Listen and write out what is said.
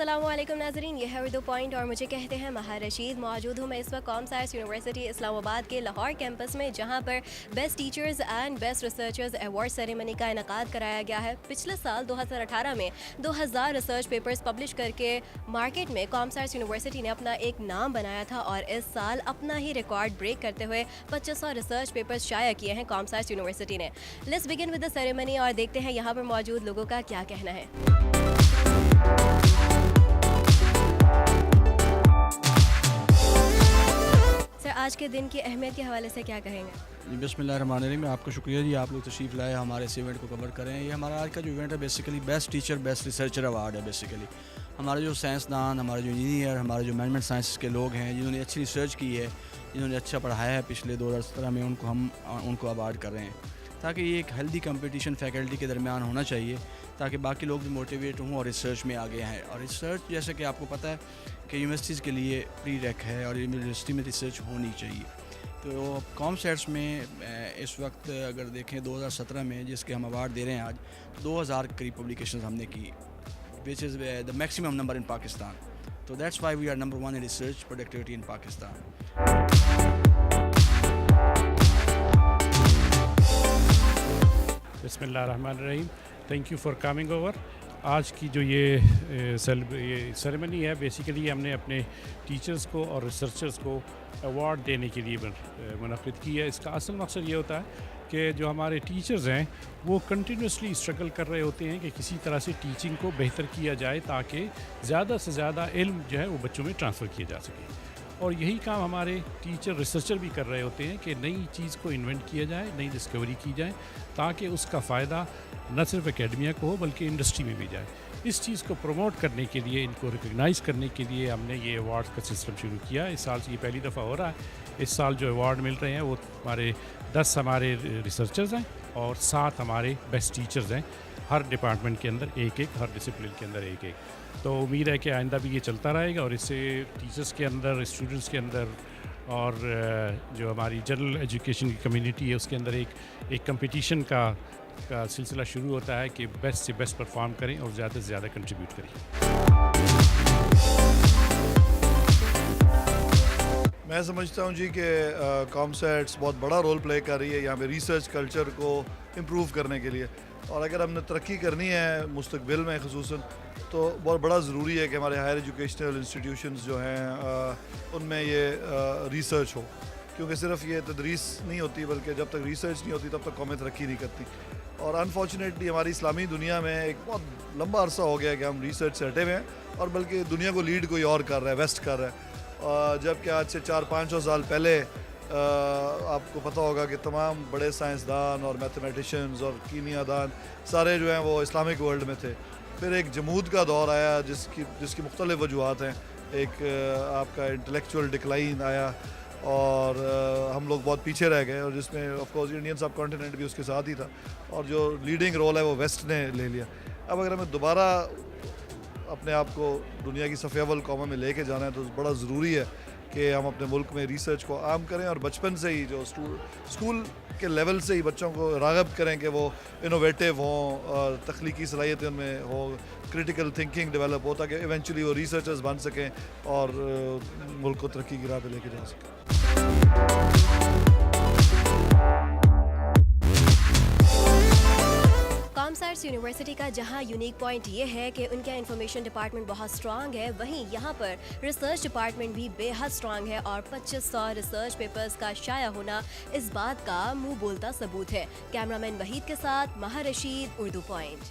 अस्सलाम वालेकुम नाज़रीन, ये है उर्दू पॉइंट और मुझे कहते हैं महा रशीद। मौजूद हूँ मैं इस वक्त कॉम साइंस यूनिवर्सिटी इस्लामाबाद के लाहौर कैंपस में, जहाँ पर best teachers and best researchers award ceremony का इनकाद कराया गया है। पिछले साल 2018 में 2000 रिसर्च पेपर्स पब्लिश करके मार्केट में कॉम साइंस यूनिवर्सिटी ने अपना एक नाम बनाया था और इस साल अपना ही रिकॉर्ड ब्रेक करते हुए 2500 रिसर्च पेपर्स शाया किए हैं कॉम साइंस यूनिवर्सिटी ने। Let's begin with the ceremony और देखते हैं यहाँ पर मौजूद लोगों का क्या कहना है। सर, आज के दिन की अहमियत के हवाले से क्या कहेंगे? जी बिस्मिल्लाहिर्रहमानिर्रहीम, आपको शुक्रिया जी, आप लोग तशरीफ़ लाए हमारे इस इवेंट को कवर करें। ये हमारा आज का जो इवेंट है basically best teacher best researcher award है। बेसिकली हमारे जो साइंसदान, हमारे जो इंजीनियर, हमारे जो मैनेजमेंट साइंस के लोग हैं जिन्होंने अच्छी रिसर्च की है, जिन्होंने अच्छा पढ़ाया है पिछले 2017 में, उनको अवार्ड कर रहे हैं, ताकि ये एक हेल्दी कंपटीशन फैकल्टी के दरमियान होना चाहिए, ताकि बाकी लोग भी मोटिवेट हों और रिसर्च में आगे आएँ। और रिसर्च जैसे कि आपको पता है कि यूनिवर्सिटीज़ के लिए प्री रेक है और यूनिवर्सिटी में रिसर्च होनी चाहिए। तो कॉम सेट्स में इस वक्त अगर देखें 2017 में जिसके हम अवार्ड दे रहे हैं आज, 2000 करीब पब्लिकेशंस हमने की, which is the maximum number in Pakistan. तो that's why we are number 1 in research productivity in Pakistan. बिस्मिल्लाहिर्रहमानिर्रहीम, thank you for coming over. आज की जो ये सेरेमनी है, बेसिकली हमने अपने टीचर्स को और रिसर्चर्स को अवार्ड देने के लिए मुनक़िद की है। इसका असल मकसद ये होता है कि जो हमारे टीचर्स हैं वो कंटिन्यूसली स्ट्रगल कर रहे होते हैं कि किसी तरह से टीचिंग को बेहतर किया जाए, ताकि ज़्यादा से ज़्यादा इल्म जो है वो बच्चों में ट्रांसफ़र किया जा सके। और यही काम हमारे टीचर रिसर्चर भी कर रहे होते हैं कि नई चीज़ को इन्वेंट किया जाए, नई डिस्कवरी की जाए, ताकि उसका फ़ायदा न सिर्फ एकेडमिया को हो बल्कि इंडस्ट्री में भी जाए। इस चीज़ को प्रमोट करने के लिए, इनको रिकग्नाइज़ करने के लिए हमने ये अवार्ड्स का सिस्टम शुरू किया। इस साल से ये पहली दफ़ा हो रहा है। इस साल जो अवार्ड मिल रहे हैं वो हमारे 10 हमारे रिसर्चर्स हैं और 7 हमारे बेस्ट टीचर्स हैं। हर डिपार्टमेंट के अंदर एक, हर डिसिप्लिन के अंदर एक। तो उम्मीद है कि आइंदा भी ये चलता रहेगा और इससे टीचर्स के अंदर, स्टूडेंट्स के अंदर और जो हमारी जनरल एजुकेशन की कम्युनिटी है उसके अंदर एक कंपटीशन का सिलसिला शुरू होता है कि बेस्ट से बेस्ट परफॉर्म करें और ज़्यादा से ज़्यादा कंट्रीब्यूट करें। मैं समझता हूँ जी कि कॉमसेट्स बहुत बड़ा रोल प्ले कर रही है यहाँ पे रिसर्च कल्चर को इम्प्रूव करने के लिए। और अगर हमने तरक्की करनी है मुस्तकबिल में ख़ुसूसन, तो बहुत बड़ा ज़रूरी है कि हमारे हायर एजुकेशनल इंस्टीट्यूशंस जो हैं उनमें ये रिसर्च हो, क्योंकि सिर्फ ये तदरीस नहीं होती बल्कि जब तक रिसर्च नहीं होती तब तक कौमें तरक्की नहीं करती। और अनफॉर्चुनेटली हमारी इस्लामी दुनिया में एक बहुत लंबा अरसा हो गया कि हम रिसर्च से हटे हुए हैं और बल्कि दुनिया को लीड कोई और कर रहा है, वेस्ट कर रहा है। जबकि आज से 400-500 साल पहले आपको पता होगा कि तमाम बड़े साइंसदान और मैथमेटिशियंस और कीमियादान सारे जो हैं वो इस्लामिक वर्ल्ड में थे। फिर एक जमूद का दौर आया जिसकी मुख्तलिफ वजूहात हैं। एक आपका इंटेलेक्चुअल डिक्लाइन आया और हम लोग बहुत पीछे रह गए, और जिसमें ऑफ कोर्स इंडियन सब कॉन्टिनेंट भी उसके साथ ही था, और जो लीडिंग रोल है वो वेस्ट ने ले लिया। अब अगर हमें दोबारा अपने आप को दुनिया की सफ़े अव्वल कौमों में लेके जाना है तो बड़ा ज़रूरी है कि हम अपने मुल्क में रिसर्च को आम करें और बचपन से ही जो स्कूल के लेवल से ही बच्चों को राग़ब करें कि वो इनोवेटिव हों, तख्लीकी सलाहियतें उनमें हो, क्रिटिकल थिंकिंग डेवलप हो, ताकि इवेंचुअली वो रिसर्चर्स बन सकें और मुल्क को तरक्की की राह पे लेके जा सकें। कॉम साइंस यूनिवर्सिटी का जहां यूनिक पॉइंट ये है कि उनका इंफॉर्मेशन डिपार्टमेंट बहुत स्ट्रांग है, वहीं यहां पर रिसर्च डिपार्टमेंट भी बेहद स्ट्रांग है और 2500 रिसर्च पेपर्स का शाया होना इस बात का मुंह बोलता सबूत है। कैमरामैन वहीद के साथ महा रशीद, उर्दू पॉइंट।